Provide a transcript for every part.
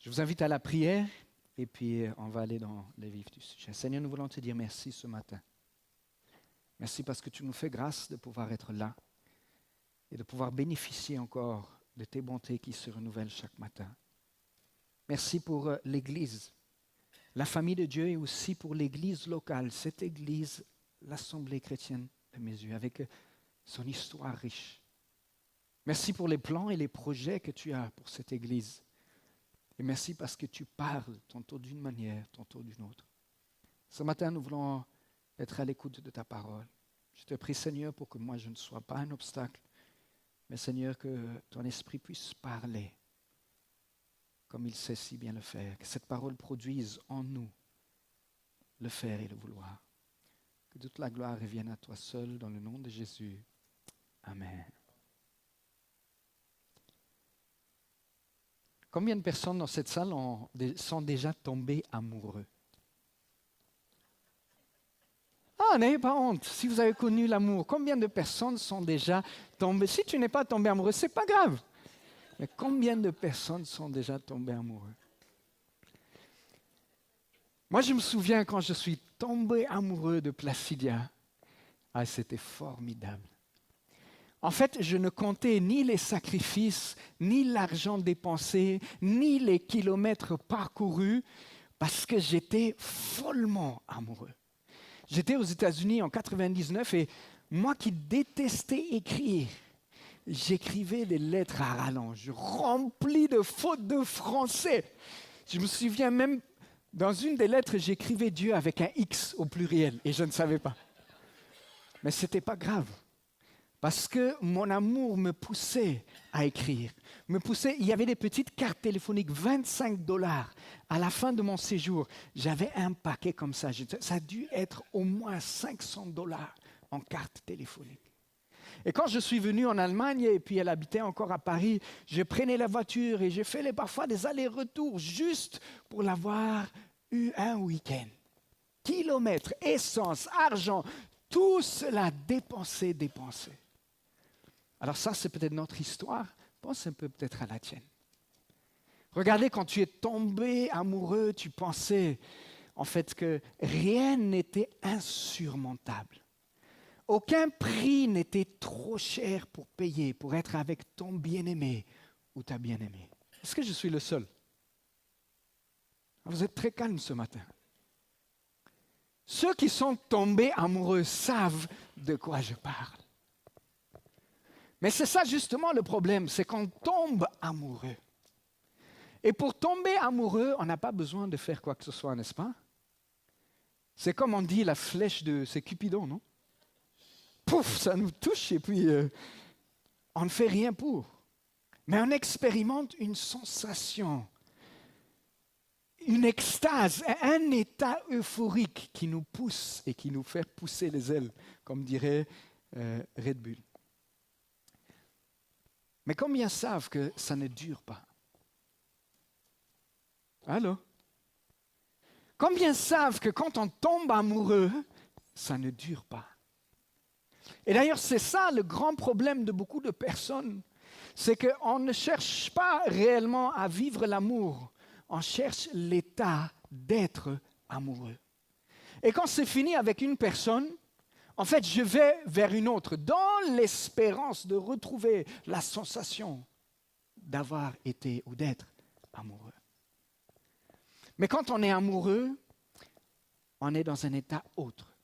Je vous invite à la prière et puis on va aller dans les vifs du sujet. Seigneur, nous voulons te dire merci ce matin. Merci parce que tu nous fais grâce de pouvoir être là et de pouvoir bénéficier encore de tes bontés qui se renouvellent chaque matin. Merci pour l'Église, la famille de Dieu et aussi pour l'Église locale, cette Église, l'Assemblée chrétienne de mes yeux, avec son histoire riche. Merci pour les plans et les projets que tu as pour cette Église. Et merci parce que tu parles tantôt d'une manière, tantôt d'une autre. Ce matin, nous voulons être à l'écoute de ta parole. Je te prie, Seigneur, pour que moi je ne sois pas un obstacle, mais Seigneur, que ton esprit puisse parler comme il sait si bien le faire. Que cette parole produise en nous le faire et le vouloir. Que toute la gloire revienne à toi seul dans le nom de Jésus. Amen. Combien de personnes dans cette salle sont déjà tombées amoureux? Ah, n'ayez pas honte, si vous avez connu l'amour. Combien de personnes sont déjà tombées? Si tu n'es pas tombé amoureux, ce n'est pas grave. Mais combien de personnes sont déjà tombées amoureux? Moi, je me souviens quand je suis tombé amoureux de Placidia. Ah, c'était formidable. En fait, je ne comptais ni les sacrifices, ni l'argent dépensé, ni les kilomètres parcourus, parce que j'étais follement amoureux. J'étais aux États-Unis en 99 et moi qui détestais écrire, j'écrivais des lettres à rallonge, remplies de fautes de français. Je me souviens même, dans une des lettres, j'écrivais Dieu avec un X au pluriel et je ne savais pas. Mais ce n'était pas grave. Parce que mon amour me poussait à écrire. Il y avait des petites cartes téléphoniques, $25. À la fin de mon séjour, j'avais un paquet comme ça. Ça a dû être au moins $500 en cartes téléphoniques. Et quand je suis venu en Allemagne, et puis elle habitait encore à Paris, je prenais la voiture et j'ai fait parfois des allers-retours juste pour l'avoir eu un week-end. Kilomètres, essence, argent, tout cela dépensé. Alors ça, c'est peut-être notre histoire. Pense un peu peut-être à la tienne. Regardez, quand tu es tombé amoureux, tu pensais en fait que rien n'était insurmontable. Aucun prix n'était trop cher pour payer, pour être avec ton bien-aimé ou ta bien-aimée. Est-ce que je suis le seul? Vous êtes très calme ce matin. Ceux qui sont tombés amoureux savent de quoi je parle. Mais c'est ça justement le problème, c'est qu'on tombe amoureux. Et pour tomber amoureux, on n'a pas besoin de faire quoi que ce soit, n'est-ce pas? C'est comme on dit la flèche c'est Cupidon, non? Pouf, ça nous touche et puis on ne fait rien pour. Mais on expérimente une sensation, une extase, un état euphorique qui nous pousse et qui nous fait pousser les ailes, comme dirait Red Bull. Mais combien savent que ça ne dure pas? Allô? Combien savent que quand on tombe amoureux, ça ne dure pas? Et d'ailleurs, c'est ça le grand problème de beaucoup de personnes. C'est qu'on ne cherche pas réellement à vivre l'amour. On cherche l'état d'être amoureux. Et quand c'est fini avec une personne, en fait, je vais vers une autre, dans l'espérance de retrouver la sensation d'avoir été ou d'être amoureux. Mais quand on est amoureux, on est dans un état autre.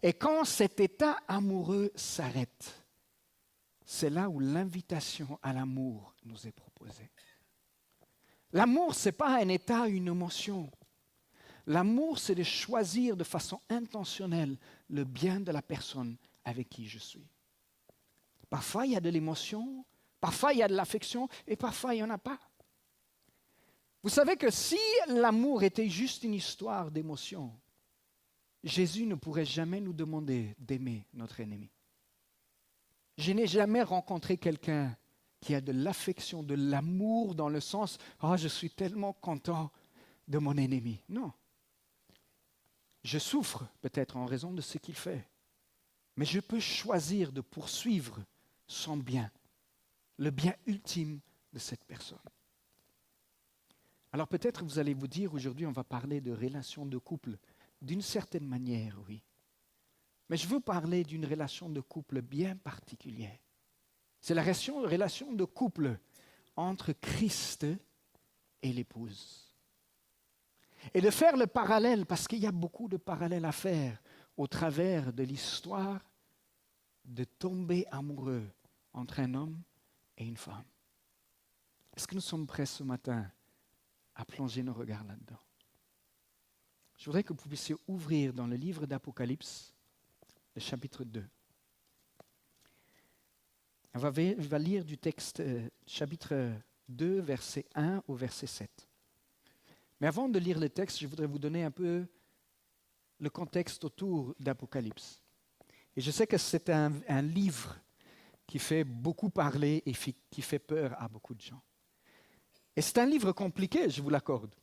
Et quand cet état amoureux s'arrête, c'est là où l'invitation à l'amour nous est proposée. L'amour, ce n'est pas un état, une émotion. L'amour, c'est de choisir de façon intentionnelle le bien de la personne avec qui je suis. Parfois, il y a de l'émotion, parfois, il y a de l'affection, et parfois, il n'y en a pas. Vous savez que si l'amour était juste une histoire d'émotion, Jésus ne pourrait jamais nous demander d'aimer notre ennemi. Je n'ai jamais rencontré quelqu'un qui a de l'affection, de l'amour dans le sens « Oh, je suis tellement content de mon ennemi ». Non. Je souffre peut-être en raison de ce qu'il fait, mais je peux choisir de poursuivre son bien, le bien ultime de cette personne. Alors peut-être vous allez vous dire, aujourd'hui on va parler de relations de couple. D'une certaine manière, oui. Mais je veux parler d'une relation de couple bien particulière. C'est la relation de couple entre Christ et l'épouse. Et de faire le parallèle, parce qu'il y a beaucoup de parallèles à faire au travers de l'histoire de tomber amoureux entre un homme et une femme. Est-ce que nous sommes prêts ce matin à plonger nos regards là-dedans? Je voudrais que vous puissiez ouvrir dans le livre d'Apocalypse, le chapitre 2. On va lire du texte, chapitre 2, verset 1 au verset 7. Mais avant de lire le texte, je voudrais vous donner un peu le contexte autour d'Apocalypse. Et je sais que c'est un livre qui fait beaucoup parler et qui fait peur à beaucoup de gens. Et c'est un livre compliqué, je vous l'accorde.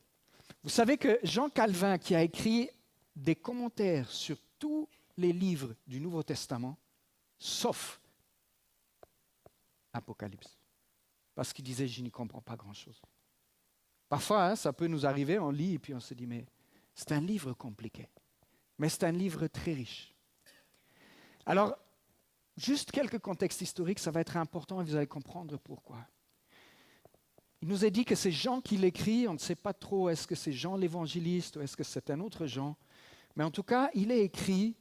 Vous savez que Jean Calvin, qui a écrit des commentaires sur tous les livres du Nouveau Testament, sauf Apocalypse, parce qu'il disait « je n'y comprends pas grand-chose ». Parfois, ça peut nous arriver, on lit et puis on se dit « mais c'est un livre compliqué ». Mais c'est un livre très riche. Alors, juste quelques contextes historiques, ça va être important et vous allez comprendre pourquoi. Il nous est dit que c'est Jean qui l'écrit, on ne sait pas trop, est-ce que c'est Jean l'évangéliste ou est-ce que c'est un autre Jean. Mais en tout cas, il est écrit,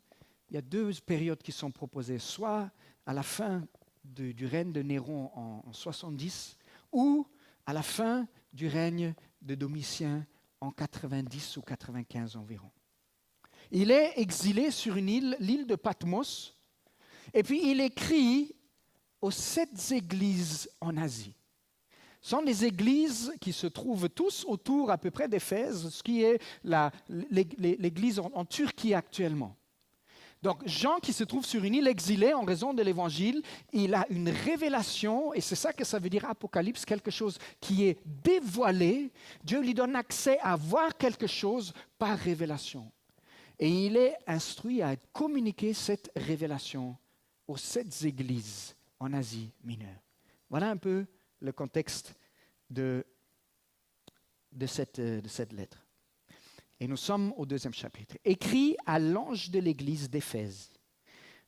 il y a deux périodes qui sont proposées, soit à la fin du règne de Néron en 70 ou à la fin du règne de Domitien en 90 ou 95 environ. Il est exilé sur une île, l'île de Patmos, et puis il écrit aux 7 églises en Asie. Ce sont les églises qui se trouvent tous autour à peu près d'Éphèse, ce qui est l'église en Turquie actuellement. Donc Jean qui se trouve sur une île exilée en raison de l'évangile, il a une révélation, et c'est ça que ça veut dire Apocalypse, quelque chose qui est dévoilé. Dieu lui donne accès à voir quelque chose par révélation. Et il est instruit à communiquer cette révélation aux 7 églises en Asie mineure. Voilà un peu le contexte de cette lettre. Et nous sommes au 2e chapitre. Écrit à l'ange de l'église d'Éphèse.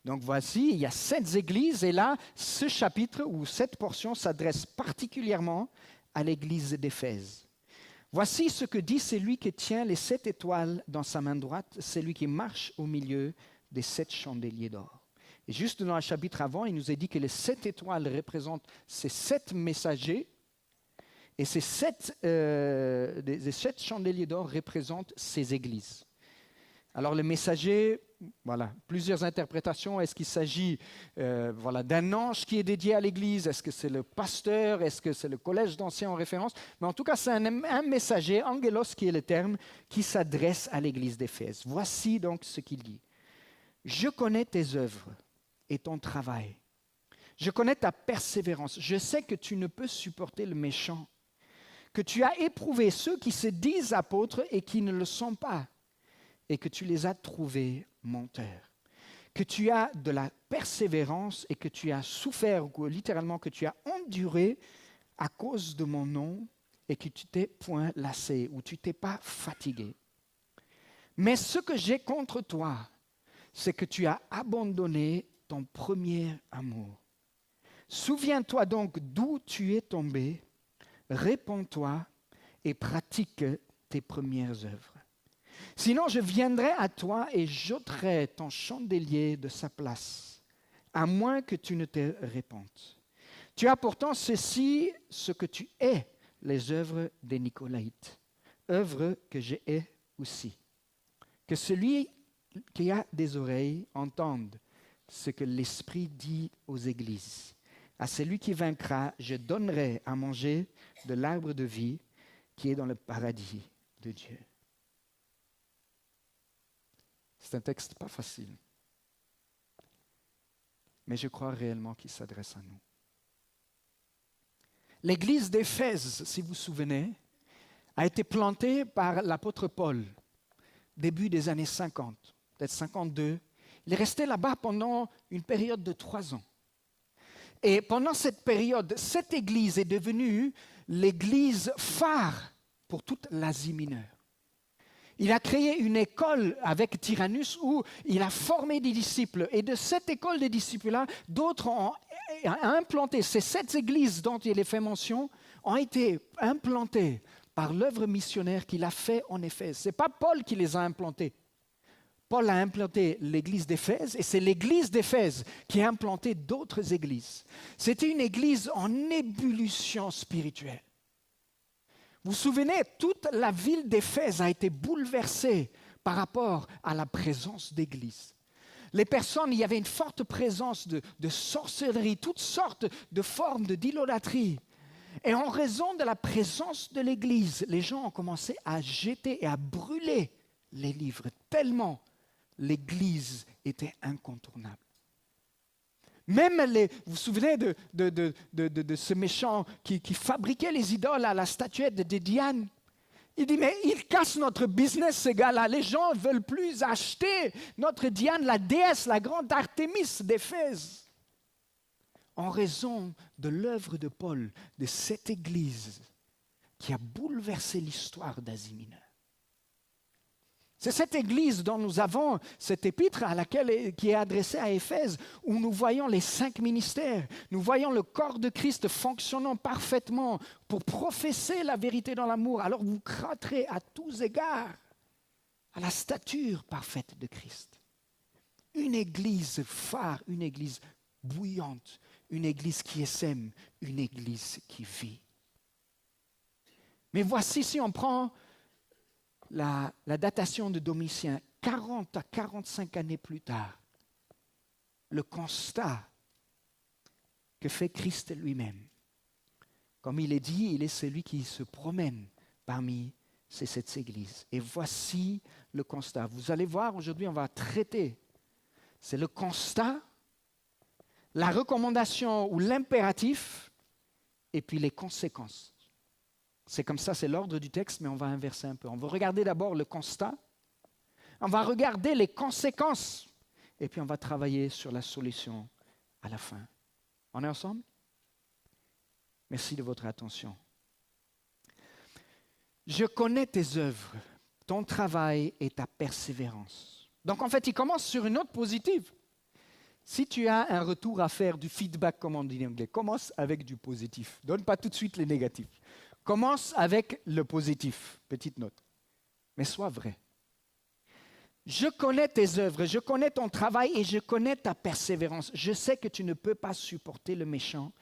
Donc voici, il y a 7 églises et là, ce chapitre ou cette portion s'adresse particulièrement à l'église d'Éphèse. Voici ce que dit celui qui tient les 7 étoiles dans sa main droite, celui qui marche au milieu des 7 chandeliers d'or. Et juste dans le chapitre avant, il nous est dit que les 7 étoiles représentent ces 7 messagers et ces 7 chandeliers d'or représentent ces églises. Alors les messagers, voilà, plusieurs interprétations. Est-ce qu'il s'agit d'un ange qui est dédié à l'église? Est-ce que c'est le pasteur? Est-ce que c'est le collège d'anciens en référence? Mais en tout cas, c'est un messager, angelos qui est le terme, qui s'adresse à l'église d'Éphèse. Voici donc ce qu'il dit. Je connais tes œuvres et ton travail. Je connais ta persévérance. Je sais que tu ne peux supporter le méchant, que tu as éprouvé ceux qui se disent apôtres et qui ne le sont pas, et que tu les as trouvés menteurs, que tu as de la persévérance et que tu as souffert, ou littéralement que tu as enduré à cause de mon nom et que tu t'es point lassé ou tu t'es pas fatigué. Mais ce que j'ai contre toi, c'est que tu as abandonné ton premier amour. Souviens-toi donc d'où tu es tombé, répands-toi et pratique tes premières œuvres. Sinon, je viendrai à toi et j'ôterai ton chandelier de sa place, à moins que tu ne te répandes. Tu as pourtant ceci, ce que tu hais, les œuvres des Nicolaïtes, œuvres que je hais aussi. Que celui qui a des oreilles entende ce que l'Esprit dit aux églises. À celui qui vaincra, je donnerai à manger de l'arbre de vie qui est dans le paradis de Dieu. C'est un texte pas facile, mais je crois réellement qu'il s'adresse à nous. L'église d'Éphèse, si vous vous souvenez, a été plantée par l'apôtre Paul, début des années 50, peut-être 52. Il est resté là-bas pendant une période de 3 ans. Et pendant cette période, cette église est devenue l'église phare pour toute l'Asie mineure. Il a créé une école avec Tyrannus où il a formé des disciples. Et de cette école des disciples-là, d'autres ont implanté. Ces 7 églises dont il est fait mention ont été implantées par l'œuvre missionnaire qu'il a fait en Éphèse. Ce n'est pas Paul qui les a implantées. Paul a implanté l'église d'Éphèse et c'est l'église d'Éphèse qui a implanté d'autres églises. C'était une église en ébullition spirituelle. Vous vous souvenez, toute la ville d'Éphèse a été bouleversée par rapport à la présence d'église. Les personnes, il y avait une forte présence de sorcellerie, toutes sortes de formes d'idolâtrie. Et en raison de la présence de l'église, les gens ont commencé à jeter et à brûler les livres, tellement l'église était incontournable. Même vous vous souvenez de ce méchant qui fabriquait les idoles à la statuette de Diane. Il dit, mais il casse notre business, ce gars-là. Les gens ne veulent plus acheter notre Diane, la déesse, la grande Artémis d'Éphèse. En raison de l'œuvre de Paul, de cette église qui a bouleversé l'histoire d'Asie mineure. C'est cette église dont nous avons cette épître qui est adressée à Éphèse, où nous voyons les 5 ministères, nous voyons le corps de Christ fonctionnant parfaitement pour professer la vérité dans l'amour. Alors vous craterez à tous égards à la stature parfaite de Christ. Une église phare, une église bouillante, une église qui sème, une église qui vit. Mais voici, si on prend la datation de Domitien, 40 à 45 années plus tard, le constat que fait Christ lui-même. Comme il est dit, il est celui qui se promène parmi ces 7 églises. Et voici le constat. Vous allez voir, aujourd'hui, on va traiter. C'est le constat, la recommandation ou l'impératif, et puis les conséquences. C'est comme ça, c'est l'ordre du texte, mais on va inverser un peu. On va regarder d'abord le constat, on va regarder les conséquences, et puis on va travailler sur la solution à la fin. On est ensemble? Merci de votre attention. Je connais tes œuvres, ton travail et ta persévérance. Donc en fait, il commence sur une note positive. Si tu as un retour à faire, du feedback, comme on dit en anglais, commence avec du positif. Donne pas tout de suite les négatifs. Commence avec le positif, petite note. Mais sois vrai. Je connais tes œuvres, je connais ton travail et je connais ta persévérance. Je sais que tu ne peux pas supporter le méchant,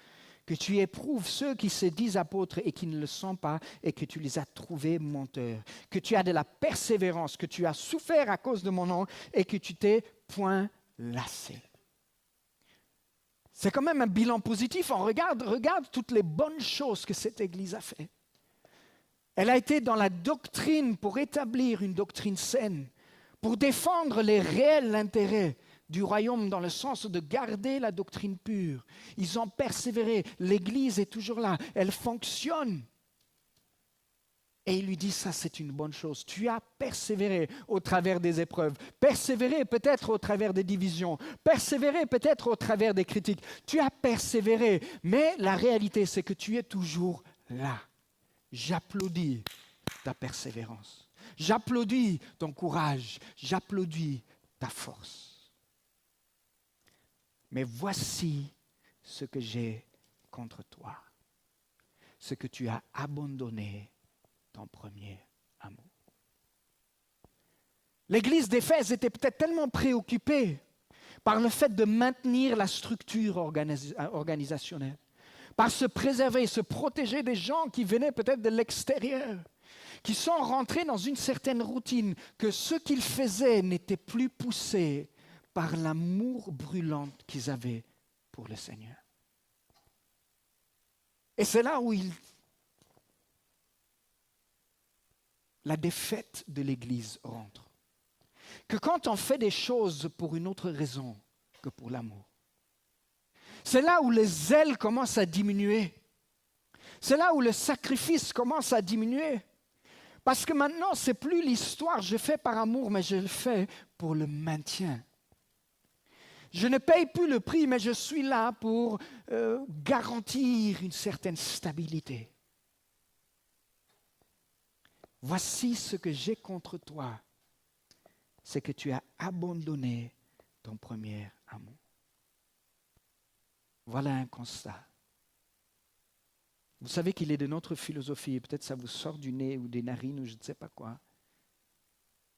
que tu éprouves ceux qui se disent apôtres et qui ne le sont pas et que tu les as trouvés menteurs, que tu as de la persévérance, que tu as souffert à cause de mon nom et que tu t'es point lassé. C'est quand même un bilan positif. On regarde toutes les bonnes choses que cette Église a fait. Elle a été dans la doctrine pour établir une doctrine saine, pour défendre les réels intérêts du royaume dans le sens de garder la doctrine pure. Ils ont persévéré. L'Église est toujours là. Elle fonctionne. Et il lui dit, ça c'est une bonne chose. Tu as persévéré au travers des épreuves, persévéré peut-être au travers des divisions, persévéré peut-être au travers des critiques. Tu as persévéré, mais la réalité c'est que tu es toujours là. J'applaudis ta persévérance. J'applaudis ton courage. J'applaudis ta force. Mais voici ce que j'ai contre toi. Ce que tu as abandonné ton premier amour. L'église d'Éphèse était peut-être tellement préoccupée par le fait de maintenir la structure organisationnelle, par se préserver, se protéger des gens qui venaient peut-être de l'extérieur, qui sont rentrés dans une certaine routine, que ce qu'ils faisaient n'était plus poussé par l'amour brûlant qu'ils avaient pour le Seigneur. Et c'est là où la défaite de l'Église rentre. Que quand on fait des choses pour une autre raison que pour l'amour, c'est là où le zèle commence à diminuer. C'est là où le sacrifice commence à diminuer. Parce que maintenant, ce n'est plus l'histoire, je fais par amour, mais je le fais pour le maintien. Je ne paye plus le prix, mais je suis là pour garantir une certaine stabilité. Voici ce que j'ai contre toi, c'est que tu as abandonné ton premier amour. Voilà un constat. Vous savez qu'il est de notre philosophie, et peut-être ça vous sort du nez ou des narines ou je ne sais pas quoi.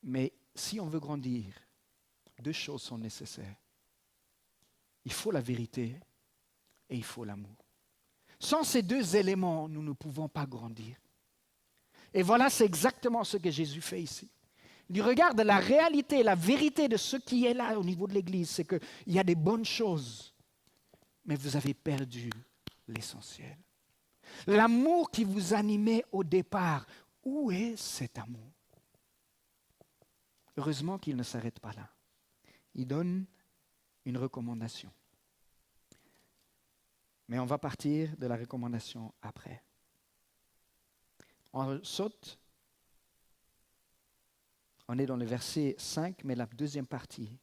Mais si on veut grandir, deux choses sont nécessaires. Il faut la vérité et il faut l'amour. Sans ces deux éléments, nous ne pouvons pas grandir. Et voilà, c'est exactement ce que Jésus fait ici. Il dit, regarde, la réalité, la vérité de ce qui est là au niveau de l'Église, c'est qu'il y a des bonnes choses, mais vous avez perdu l'essentiel. L'amour qui vous animait au départ, où est cet amour? Heureusement qu'il ne s'arrête pas là. Il donne une recommandation. Mais on va partir de la recommandation après. On saute. On est dans le verset 5, mais la deuxième partie.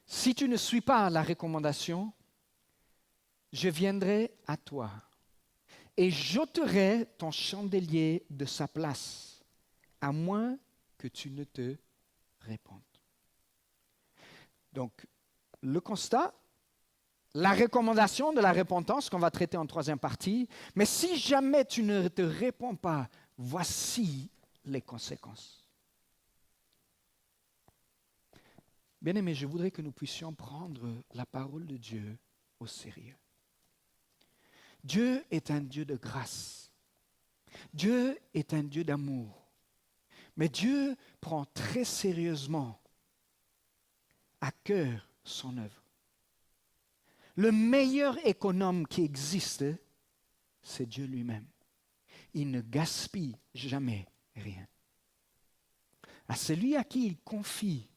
Si tu ne suis pas la recommandation, je viendrai à toi et j'ôterai ton chandelier de sa place, à moins que tu ne te répandes. Donc, le constat, la recommandation de la repentance qu'on va traiter en troisième partie, mais si jamais tu ne te réponds pas, voici les conséquences. Bien-aimés, je voudrais que nous puissions prendre la parole de Dieu au sérieux. Dieu est un Dieu de grâce. Dieu est un Dieu d'amour. Mais Dieu prend très sérieusement à cœur son œuvre. Le meilleur économe qui existe, c'est Dieu lui-même. Il ne gaspille jamais rien. À celui à qui il confie,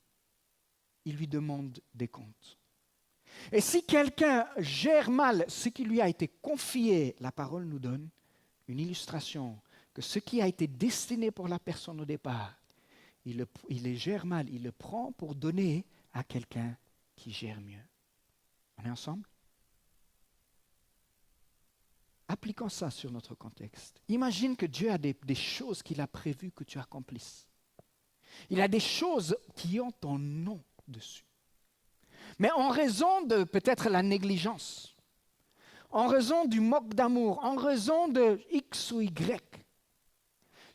il lui demande des comptes. Et si quelqu'un gère mal ce qui lui a été confié, la parole nous donne une illustration que ce qui a été destiné pour la personne au départ, il le gère mal, il le prend pour donner à quelqu'un qui gère mieux. On est ensemble? Appliquons ça sur notre contexte. Imagine que Dieu a des choses qu'il a prévues que tu accomplisses. Il a des choses qui ont ton nom dessus. Mais en raison de peut-être la négligence, en raison du manque d'amour, en raison de X ou Y,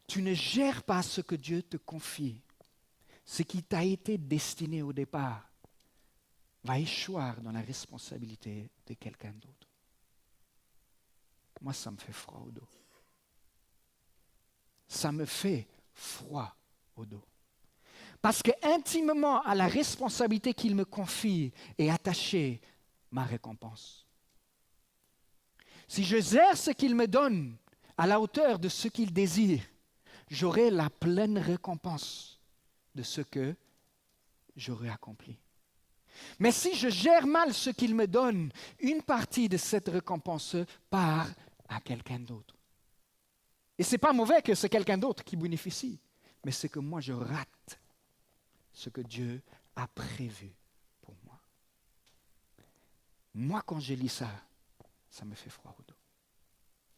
tu ne gères pas ce que Dieu te confie. Ce qui t'a été destiné au départ va échouer dans la responsabilité de quelqu'un d'autre. Moi, ça me fait froid au dos. Ça me fait froid au dos. Parce que intimement à la responsabilité qu'il me confie est attachée ma récompense. Si je gère ce qu'il me donne à la hauteur de ce qu'il désire, j'aurai la pleine récompense de ce que j'aurai accompli. Mais si je gère mal ce qu'il me donne, une partie de cette récompense part à quelqu'un d'autre. Et ce n'est pas mauvais que c'est quelqu'un d'autre qui bénéficie, mais c'est que moi je rate ce que Dieu a prévu pour moi. Moi, quand je lis ça, ça me fait froid au dos.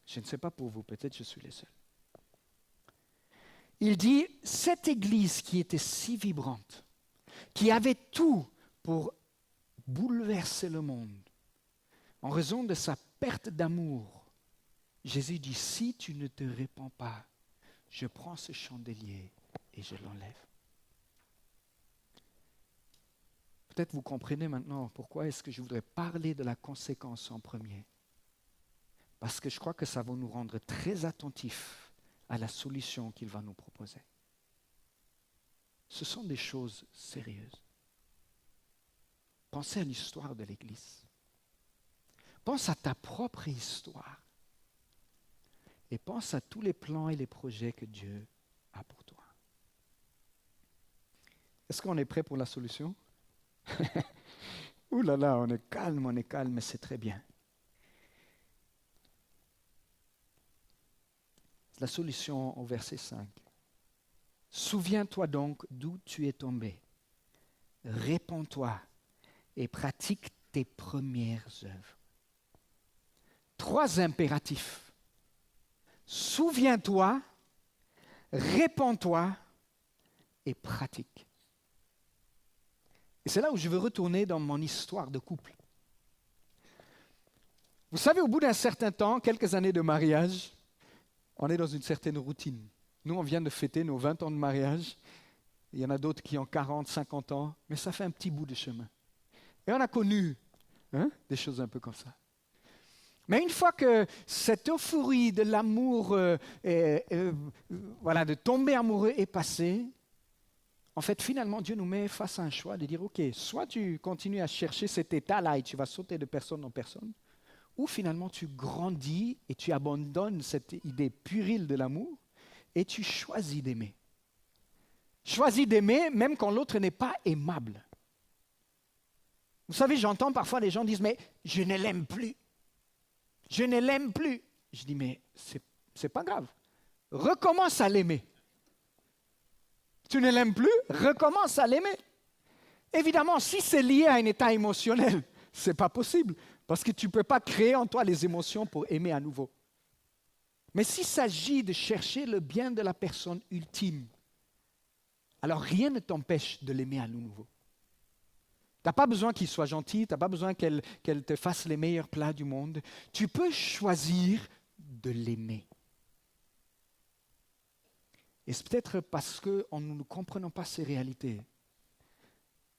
Je ne sais pas pour vous, peut-être je suis le seul. Il dit, cette église qui était si vibrante, qui avait tout pour bouleverser le monde, en raison de sa perte d'amour, Jésus dit, si tu ne te répands pas, je prends ce chandelier et je l'enlève. Peut-être vous comprenez maintenant pourquoi est-ce que je voudrais parler de la conséquence en premier. Parce que je crois que ça va nous rendre très attentifs à la solution qu'il va nous proposer. Ce sont des choses sérieuses. Pensez à l'histoire de l'Église. Pense à ta propre histoire. Et pense à tous les plans et les projets que Dieu a pour toi. Est-ce qu'on est prêt pour la solution? Ouh là là, on est calme, mais c'est très bien. La solution au verset 5. Souviens-toi donc d'où tu es tombé. Répands-toi et pratique tes premières œuvres. 3 impératifs. Souviens-toi, répands-toi et pratique. Et c'est là où je veux retourner dans mon histoire de couple. Vous savez, au bout d'un certain temps, quelques années de mariage, on est dans une certaine routine. Nous, on vient de fêter nos 20 ans de mariage. Il y en a d'autres qui ont 40, 50 ans, mais ça fait un petit bout de chemin. Et on a connu des choses un peu comme ça. Mais une fois que cette euphorie de l'amour, de tomber amoureux est passée, en fait, finalement, Dieu nous met face à un choix de dire, OK, soit tu continues à chercher cet état-là et tu vas sauter de personne en personne, ou finalement tu grandis et tu abandonnes cette idée puérile de l'amour et tu choisis d'aimer. Choisis d'aimer même quand l'autre n'est pas aimable. Vous savez, j'entends parfois les gens dire, mais je ne l'aime plus. Je ne l'aime plus. Je dis, mais c'est pas grave. Recommence à l'aimer. Tu ne l'aimes plus, recommence à l'aimer. Évidemment, si c'est lié à un état émotionnel, ce n'est pas possible, parce que tu ne peux pas créer en toi les émotions pour aimer à nouveau. Mais s'il s'agit de chercher le bien de la personne ultime, alors rien ne t'empêche de l'aimer à nouveau. Tu n'as pas besoin qu'il soit gentil, tu n'as pas besoin qu'elle te fasse les meilleurs plats du monde. Tu peux choisir de l'aimer. Et c'est peut-être parce que nous ne comprenons pas ces réalités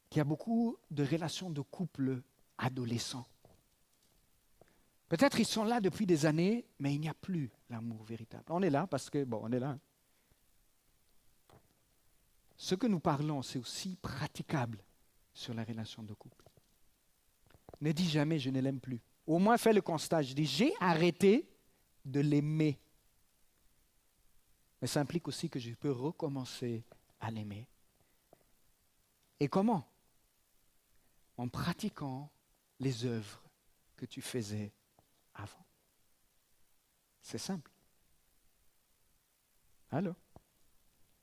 qu'il y a beaucoup de relations de couple adolescents. Peut-être ils sont là depuis des années, mais il n'y a plus l'amour véritable. On est là parce que, on est là. Ce que nous parlons, c'est aussi praticable sur la relation de couple. Ne dis jamais « je ne l'aime plus ». Au moins fais le constat, je dis « j'ai arrêté de l'aimer ». Mais ça implique aussi que je peux recommencer à l'aimer. Et comment? En pratiquant les œuvres que tu faisais avant. C'est simple. Alors,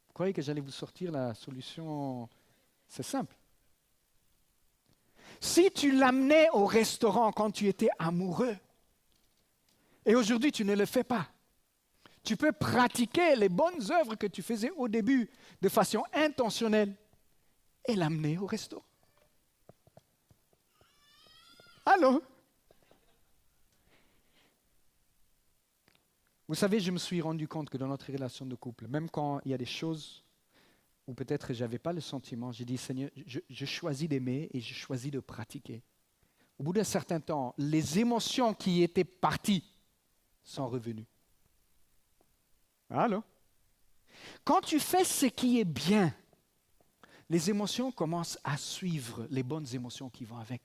vous croyez que j'allais vous sortir la solution? C'est simple. Si tu l'amenais au restaurant quand tu étais amoureux, et aujourd'hui tu ne le fais pas, tu peux pratiquer les bonnes œuvres que tu faisais au début de façon intentionnelle et l'amener au restaurant. Allô? Vous savez, je me suis rendu compte que dans notre relation de couple, même quand il y a des choses où peut-être je n'avais pas le sentiment, j'ai dit, Seigneur, je choisis d'aimer et je choisis de pratiquer. Au bout d'un certain temps, les émotions qui étaient parties sont revenues. Allô? Quand tu fais ce qui est bien, les émotions commencent à suivre les bonnes émotions qui vont avec.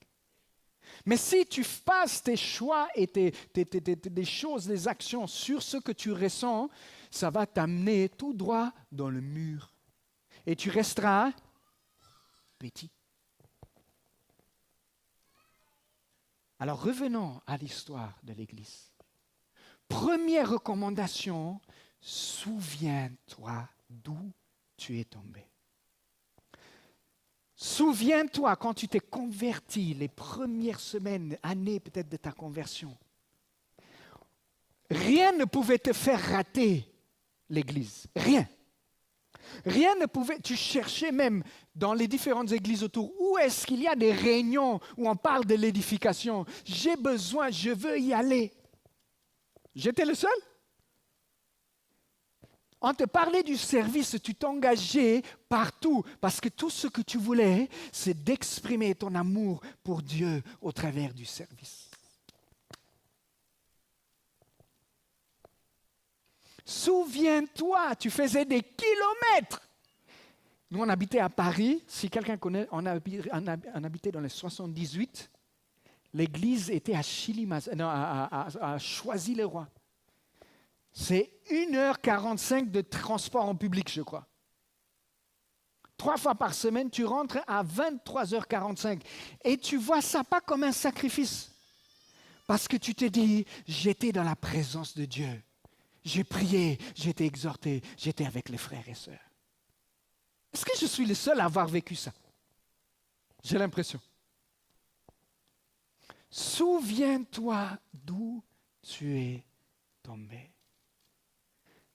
Mais si tu passes tes choix et des choses, les actions sur ce que tu ressens, ça va t'amener tout droit dans le mur. Et tu resteras petit. Alors revenons à l'histoire de l'Église. Première recommandation, souviens-toi d'où tu es tombé. Souviens-toi quand tu t'es converti, les premières semaines, années peut-être de ta conversion. Rien ne pouvait te faire rater l'Église. Rien. Rien ne pouvait, tu cherchais même dans les différentes églises autour, où est-ce qu'il y a des réunions où on parle de l'édification? J'ai besoin, je veux y aller. J'étais le seul? On te parlait du service, tu t'engageais partout parce que tout ce que tu voulais, c'est d'exprimer ton amour pour Dieu au travers du service. Souviens-toi, tu faisais des kilomètres. Nous, on habitait à Paris. Si quelqu'un connaît, on habitait dans les 78. L'église était à à Choisy-le-Roi. C'est 1h45 de transport en public, je crois. 3 fois par semaine, tu rentres à 23h45. Et tu vois ça pas comme un sacrifice. Parce que tu te dis, j'étais dans la présence de Dieu. J'ai prié, j'ai été exhorté, j'étais avec les frères et sœurs. Est-ce que je suis le seul à avoir vécu ça? J'ai l'impression. Souviens-toi d'où tu es tombé.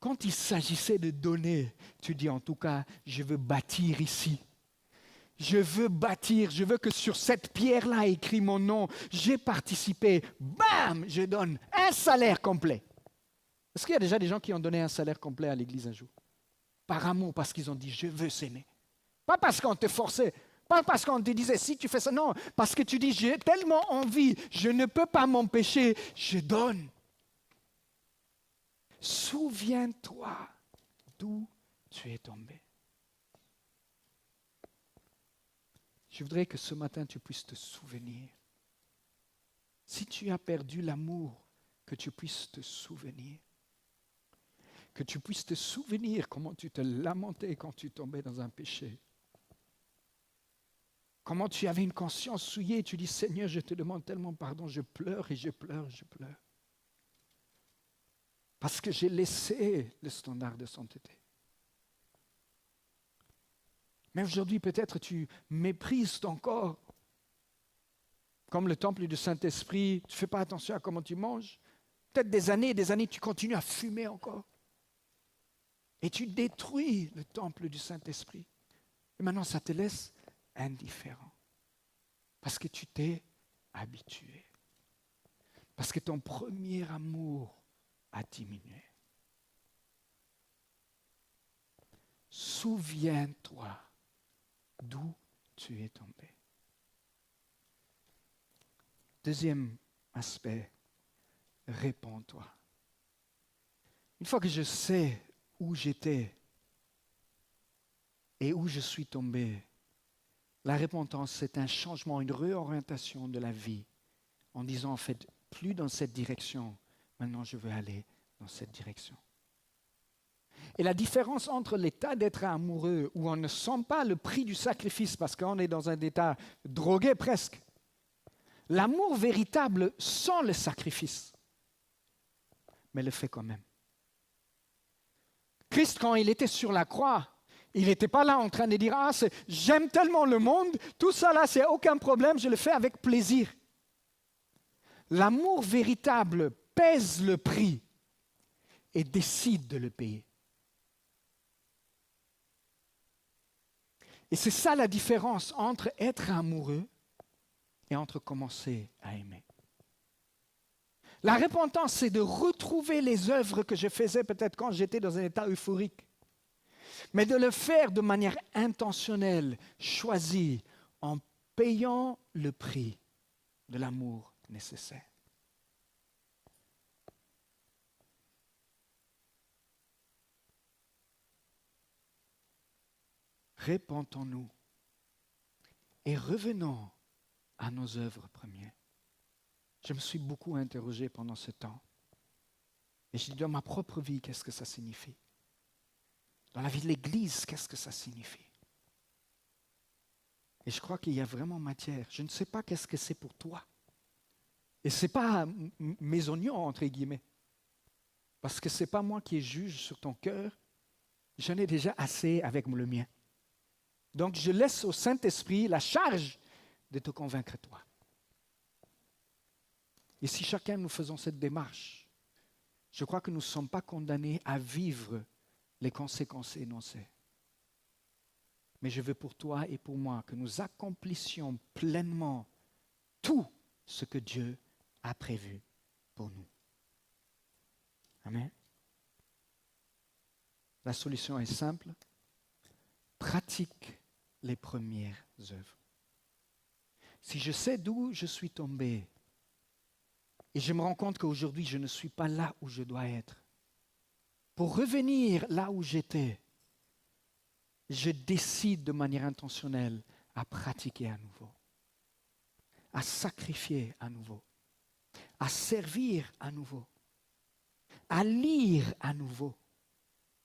Quand il s'agissait de donner, tu dis en tout cas, je veux bâtir ici. Je veux bâtir, je veux que sur cette pierre-là écrit mon nom. J'ai participé, bam, je donne un salaire complet. Est-ce qu'il y a déjà des gens qui ont donné un salaire complet à l'église un jour? Par amour, parce qu'ils ont dit, je veux s'aimer. Pas parce qu'on te forçait, pas parce qu'on te disait, si tu fais ça, non, parce que tu dis, j'ai tellement envie, je ne peux pas m'empêcher, je donne. Souviens-toi d'où tu es tombé. Je voudrais que ce matin, tu puisses te souvenir. Si tu as perdu l'amour, que tu puisses te souvenir. Que tu puisses te souvenir comment tu te lamentais quand tu tombais dans un péché. Comment tu avais une conscience souillée, tu dis, Seigneur, je te demande tellement pardon, je pleure et je pleure, je pleure. Parce que j'ai laissé le standard de sainteté. Mais aujourd'hui, peut-être tu méprises ton corps. Comme le temple du Saint-Esprit, tu ne fais pas attention à comment tu manges. Peut-être des années et des années, tu continues à fumer encore. Et tu détruis le temple du Saint-Esprit. Et maintenant, ça te laisse indifférent. Parce que tu t'es habitué. Parce que ton premier amour a diminué. Souviens-toi d'où tu es tombé. Deuxième aspect, réponds-toi. Une fois que je sais où j'étais et où je suis tombé, la repentance, c'est un changement, une réorientation de la vie en disant en fait, plus dans cette direction, maintenant je veux aller dans cette direction. Et la différence entre l'état d'être amoureux où on ne sent pas le prix du sacrifice parce qu'on est dans un état drogué presque, l'amour véritable sent le sacrifice, mais le fait quand même. Christ, quand il était sur la croix, il n'était pas là en train de dire « Ah, j'aime tellement le monde, tout ça là, c'est aucun problème, je le fais avec plaisir. » L'amour véritable pèse le prix et décide de le payer. Et c'est ça la différence entre être amoureux et entre commencer à aimer. La repentance, c'est de retrouver les œuvres que je faisais peut-être quand j'étais dans un état euphorique, mais de le faire de manière intentionnelle, choisie, en payant le prix de l'amour nécessaire. Repentons-nous et revenons à nos œuvres premières. Je me suis beaucoup interrogé pendant ce temps. Et je dis dans ma propre vie, qu'est-ce que ça signifie? Dans la vie de l'Église, qu'est-ce que ça signifie? Et je crois qu'il y a vraiment matière. Je ne sais pas qu'est-ce que c'est pour toi. Et ce n'est pas mes oignons, entre guillemets. Parce que ce n'est pas moi qui juge sur ton cœur. J'en ai déjà assez avec le mien. Donc je laisse au Saint-Esprit la charge de te convaincre toi. Et si chacun nous faisons cette démarche, je crois que nous ne sommes pas condamnés à vivre les conséquences énoncées. Mais je veux pour toi et pour moi que nous accomplissions pleinement tout ce que Dieu a prévu pour nous. Amen. La solution est simple. Pratique les premières œuvres. Si je sais d'où je suis tombé, et je me rends compte qu'aujourd'hui, je ne suis pas là où je dois être. Pour revenir là où j'étais, je décide de manière intentionnelle à pratiquer à nouveau, à sacrifier à nouveau, à servir à nouveau, à lire à nouveau.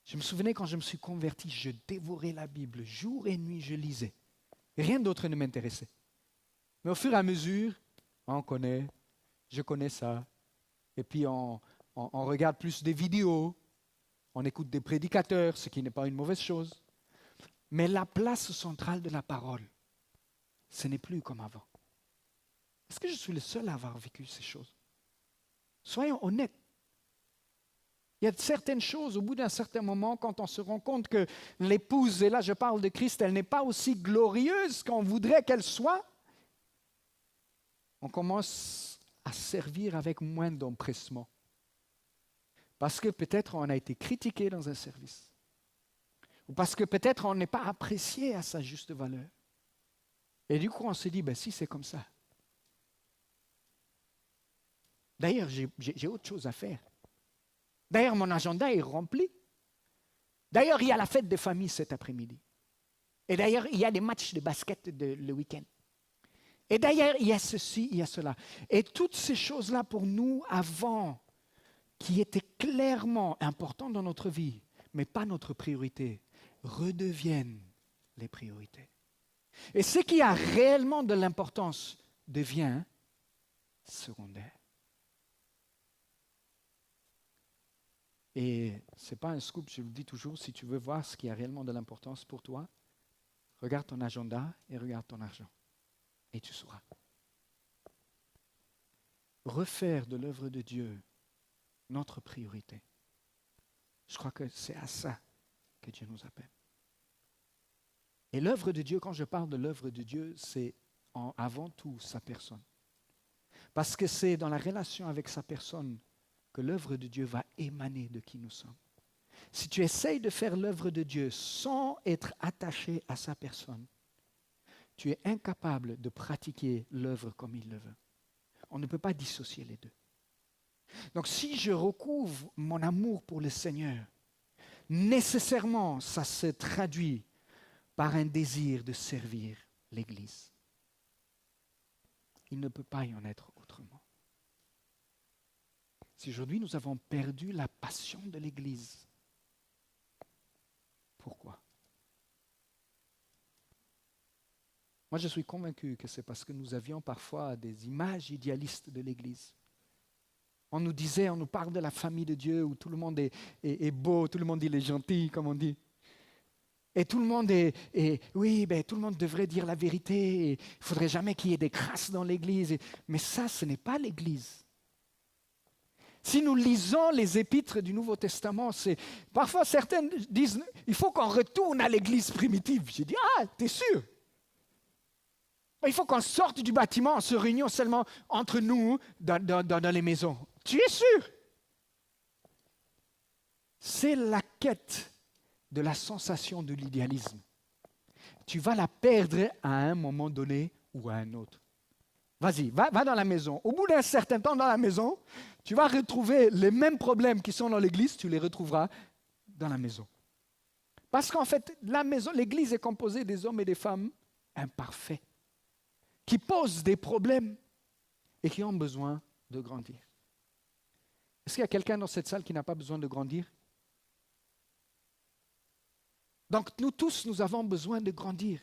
Je me souvenais quand je me suis converti, je dévorais la Bible, jour et nuit je lisais. Rien d'autre ne m'intéressait. Mais au fur et à mesure, je connais ça. Et puis on regarde plus des vidéos, on écoute des prédicateurs, ce qui n'est pas une mauvaise chose. Mais la place centrale de la parole, ce n'est plus comme avant. Est-ce que je suis le seul à avoir vécu ces choses? Soyons honnêtes. Il y a certaines choses, au bout d'un certain moment, quand on se rend compte que l'épouse, et là je parle de Christ, elle n'est pas aussi glorieuse qu'on voudrait qu'elle soit, on commence à servir avec moins d'empressement. Parce que peut-être on a été critiqué dans un service. Ou parce que peut-être on n'est pas apprécié à sa juste valeur. Et du coup, on se dit, ben si c'est comme ça. D'ailleurs, j'ai autre chose à faire. D'ailleurs, mon agenda est rempli. D'ailleurs, il y a la fête de famille cet après-midi. Et d'ailleurs, il y a des matchs de basket le week-end. Et d'ailleurs, il y a ceci, il y a cela. Et toutes ces choses-là pour nous, avant, qui étaient clairement importantes dans notre vie, mais pas notre priorité, redeviennent les priorités. Et ce qui a réellement de l'importance devient secondaire. Et ce n'est pas un scoop, je le dis toujours, si tu veux voir ce qui a réellement de l'importance pour toi, regarde ton agenda et regarde ton argent. Et tu sauras. Refaire de l'œuvre de Dieu notre priorité. Je crois que c'est à ça que Dieu nous appelle. Et l'œuvre de Dieu, quand je parle de l'œuvre de Dieu, c'est avant tout sa personne. Parce que c'est dans la relation avec sa personne que l'œuvre de Dieu va émaner de qui nous sommes. Si tu essayes de faire l'œuvre de Dieu sans être attaché à sa personne, tu es incapable de pratiquer l'œuvre comme il le veut. On ne peut pas dissocier les deux. Donc si je recouvre mon amour pour le Seigneur, nécessairement ça se traduit par un désir de servir l'Église. Il ne peut pas y en être autrement. Si aujourd'hui nous avons perdu la passion de l'Église, pourquoi? Moi, je suis convaincu que c'est parce que nous avions parfois des images idéalistes de l'Église. On nous disait, on nous parle de la famille de Dieu où tout le monde est beau, tout le monde il est gentil, comme on dit. Et tout le monde tout le monde devrait dire la vérité. Il ne faudrait jamais qu'il y ait des crasses dans l'Église. Mais ça, ce n'est pas l'Église. Si nous lisons les épîtres du Nouveau Testament, parfois certains disent, il faut qu'on retourne à l'Église primitive. J'ai dit, t'es sûr? Il faut qu'on sorte du bâtiment en se réunissant seulement entre nous dans les maisons. Tu es sûr? C'est la quête de la sensation de l'idéalisme. Tu vas la perdre à un moment donné ou à un autre. Vas-y, va dans la maison. Au bout d'un certain temps dans la maison, tu vas retrouver les mêmes problèmes qui sont dans l'église, tu les retrouveras dans la maison. Parce qu'en fait, l'église est composée des hommes et des femmes imparfaits, qui posent des problèmes et qui ont besoin de grandir. Est-ce qu'il y a quelqu'un dans cette salle qui n'a pas besoin de grandir? Donc nous tous, nous avons besoin de grandir.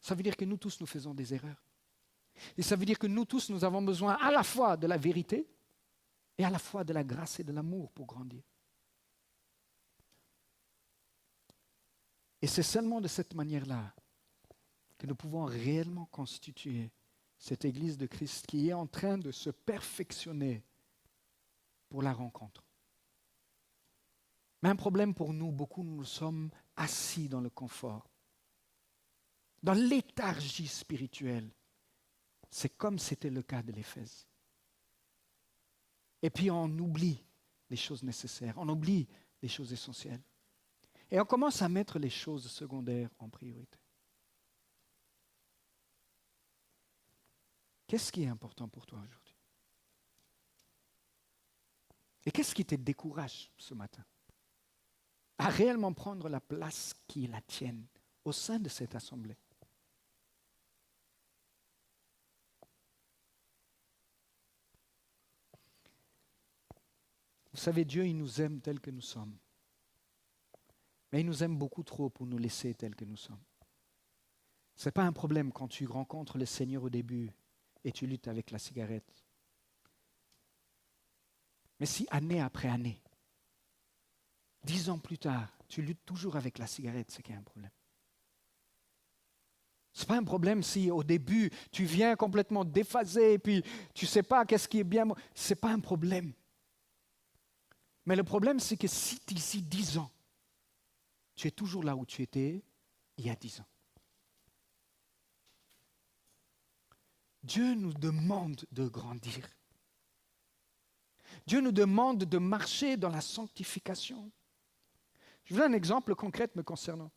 Ça veut dire que nous tous, nous faisons des erreurs. Et ça veut dire que nous tous, nous avons besoin à la fois de la vérité et à la fois de la grâce et de l'amour pour grandir. Et c'est seulement de cette manière-là que nous pouvons réellement constituer cette Église de Christ qui est en train de se perfectionner pour la rencontre. Mais un problème pour nous, beaucoup, nous sommes assis dans le confort, dans l'éthargie spirituelle. C'est comme c'était le cas de l'Éphèse. Et puis on oublie les choses nécessaires, on oublie les choses essentielles. Et on commence à mettre les choses secondaires en priorité. Qu'est-ce qui est important pour toi aujourd'hui? Et qu'est-ce qui te décourage ce matin à réellement prendre la place qui est la tienne au sein de cette assemblée? Vous savez, Dieu, il nous aime tels que nous sommes. Mais il nous aime beaucoup trop pour nous laisser tels que nous sommes. Ce n'est pas un problème quand tu rencontres le Seigneur au début et tu luttes avec la cigarette. Mais si année après année, 10 ans plus tard, tu luttes toujours avec la cigarette, c'est qu'il y a un problème. Ce n'est pas un problème si au début, tu viens complètement déphasé et puis tu ne sais pas qu'est-ce qui est bien. Ce n'est pas un problème. Mais le problème, c'est que si d'ici 10 ans, tu es toujours là où tu étais il y a 10 ans. Dieu nous demande de grandir. Dieu nous demande de marcher dans la sanctification. Je vous donne un exemple concret me concernant.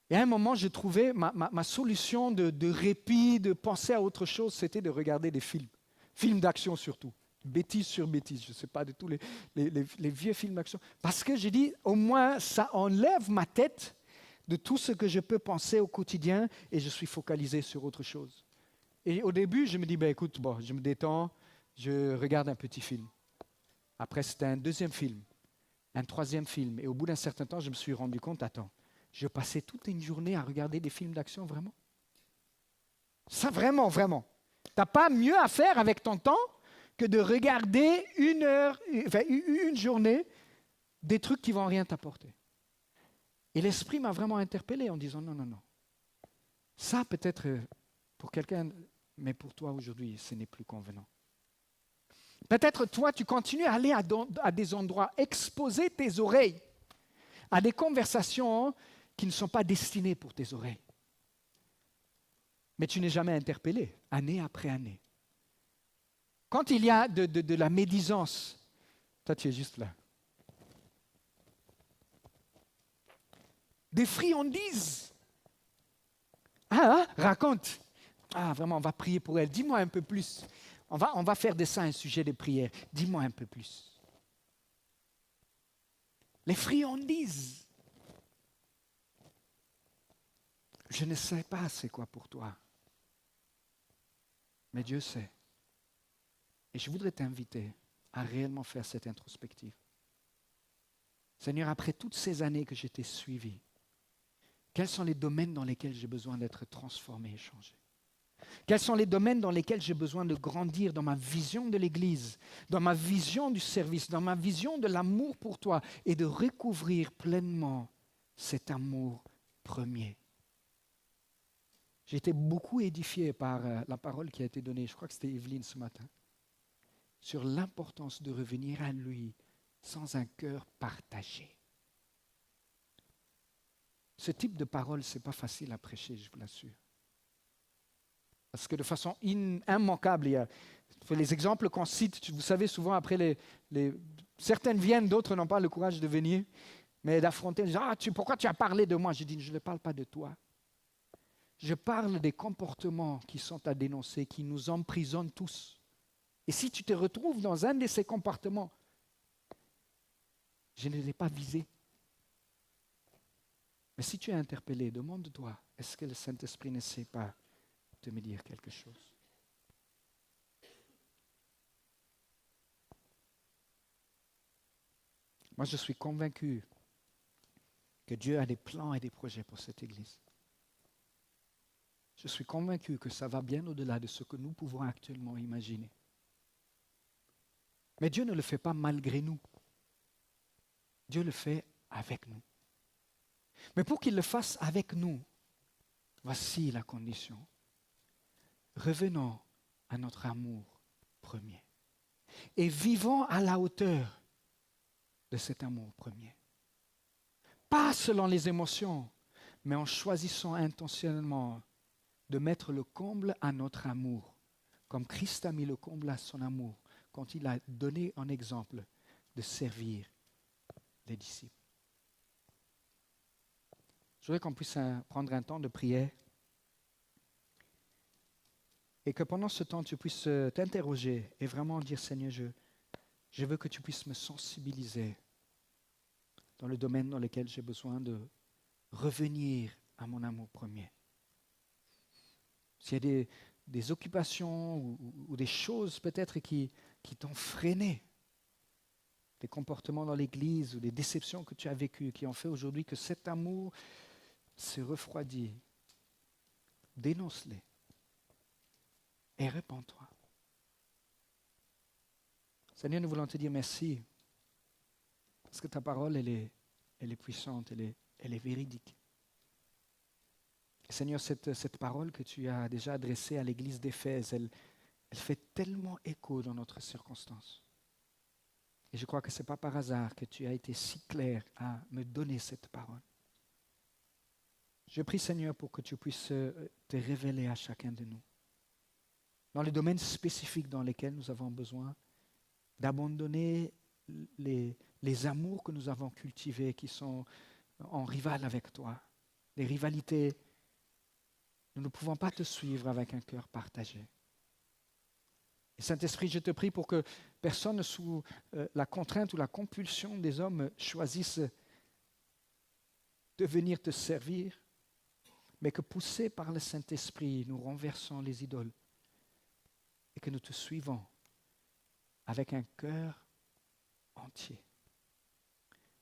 Et à un moment, j'ai trouvé ma solution de répit, de penser à autre chose, c'était de regarder des films. Films d'action surtout. Bêtise sur bêtise, je ne sais pas, de tous les vieux films d'action. Parce que j'ai dit, au moins, ça enlève ma tête de tout ce que je peux penser au quotidien et je suis focalisé sur autre chose. Et au début, je me dis, écoute, je me détends, je regarde un petit film. Après, c'était un deuxième film, un troisième film. Et au bout d'un certain temps, je me suis rendu compte, attends, je passais toute une journée à regarder des films d'action, vraiment? Ça, vraiment, vraiment. Tu n'as pas mieux à faire avec ton temps que de regarder une journée des trucs qui ne vont rien t'apporter. Et l'esprit m'a vraiment interpellé en disant, non. Ça, peut-être pour quelqu'un, mais pour toi aujourd'hui, ce n'est plus convenant. Peut-être toi, tu continues à aller à des endroits, exposer tes oreilles à des conversations qui ne sont pas destinées pour tes oreilles. Mais tu n'es jamais interpellé, année après année. Quand il y a de la médisance, toi tu es juste là. Des friandises. Raconte. Vraiment, on va prier pour elle. Dis-moi un peu plus. On va faire de ça un sujet de prière. Dis-moi un peu plus. Les friandises. Je ne sais pas c'est quoi pour toi. Mais Dieu sait. Et je voudrais t'inviter à réellement faire cette introspective. Seigneur, après toutes ces années que je t'ai suivi, quels sont les domaines dans lesquels j'ai besoin d'être transformé et changé? Quels sont les domaines dans lesquels j'ai besoin de grandir dans ma vision de l'Église, dans ma vision du service, dans ma vision de l'amour pour toi et de recouvrir pleinement cet amour premier? J'ai été beaucoup édifié par la parole qui a été donnée, je crois que c'était Evelyne ce matin, sur l'importance de revenir à lui sans un cœur partagé. Ce type de parole, ce n'est pas facile à prêcher, je vous l'assure. Parce que de façon immanquable, il y a les exemples qu'on cite, vous savez, souvent après, certaines viennent, d'autres n'ont pas le courage de venir, mais d'affronter, pourquoi tu as parlé de moi? Je dis, je ne parle pas de toi. Je parle des comportements qui sont à dénoncer, qui nous emprisonnent tous. Et si tu te retrouves dans un de ces comportements, je ne l'ai pas visé. Mais si tu es interpellé, demande-toi, est-ce que le Saint-Esprit ne sait pas de me dire quelque chose? Moi, je suis convaincu que Dieu a des plans et des projets pour cette Église. Je suis convaincu que ça va bien au-delà de ce que nous pouvons actuellement imaginer. Mais Dieu ne le fait pas malgré nous. Dieu le fait avec nous. Mais pour qu'il le fasse avec nous, voici la condition. Revenons à notre amour premier et vivons à la hauteur de cet amour premier. Pas selon les émotions, mais en choisissant intentionnellement de mettre le comble à notre amour, comme Christ a mis le comble à son amour, quand il a donné un exemple de servir les disciples. Je voudrais qu'on puisse prendre un temps de prière et que pendant ce temps, tu puisses t'interroger et vraiment dire, Seigneur, je veux que tu puisses me sensibiliser dans le domaine dans lequel j'ai besoin de revenir à mon amour premier. S'il y a des occupations ou des choses peut-être qui t'ont freiné, des comportements dans l'Église ou des déceptions que tu as vécues qui ont fait aujourd'hui que cet amour se refroidit, dénonce-les et répands-toi. Seigneur, nous voulons te dire merci parce que ta parole, elle est puissante, elle est véridique. Seigneur, cette parole que tu as déjà adressée à l'église d'Éphèse, elle fait tellement écho dans notre circonstance. Et je crois que ce n'est pas par hasard que tu as été si clair à me donner cette parole. Je prie, Seigneur, pour que tu puisses te révéler à chacun de nous, dans les domaines spécifiques dans lesquels nous avons besoin d'abandonner les amours que nous avons cultivés qui sont en rival avec toi. Les rivalités, nous ne pouvons pas te suivre avec un cœur partagé. Et Saint-Esprit, je te prie pour que personne sous la contrainte ou la compulsion des hommes choisisse de venir te servir, mais que poussés par le Saint-Esprit, nous renversons les idoles et que nous te suivons avec un cœur entier.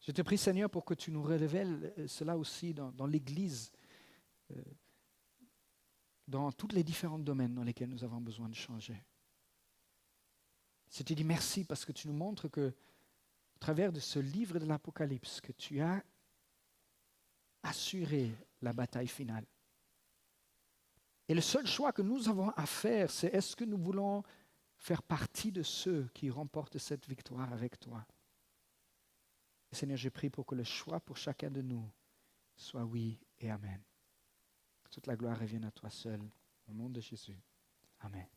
Je te prie, Seigneur, pour que tu nous révèles cela aussi dans l'Église, dans tous les différents domaines dans lesquels nous avons besoin de changer. Je te dis merci parce que tu nous montres que, au travers de ce livre de l'Apocalypse, que tu as assuré la bataille finale. Et le seul choix que nous avons à faire, c'est est-ce que nous voulons faire partie de ceux qui remportent cette victoire avec toi. Et Seigneur, je prie pour que le choix pour chacun de nous soit oui et amen. Que toute la gloire revienne à toi seul, au nom de Jésus. Amen.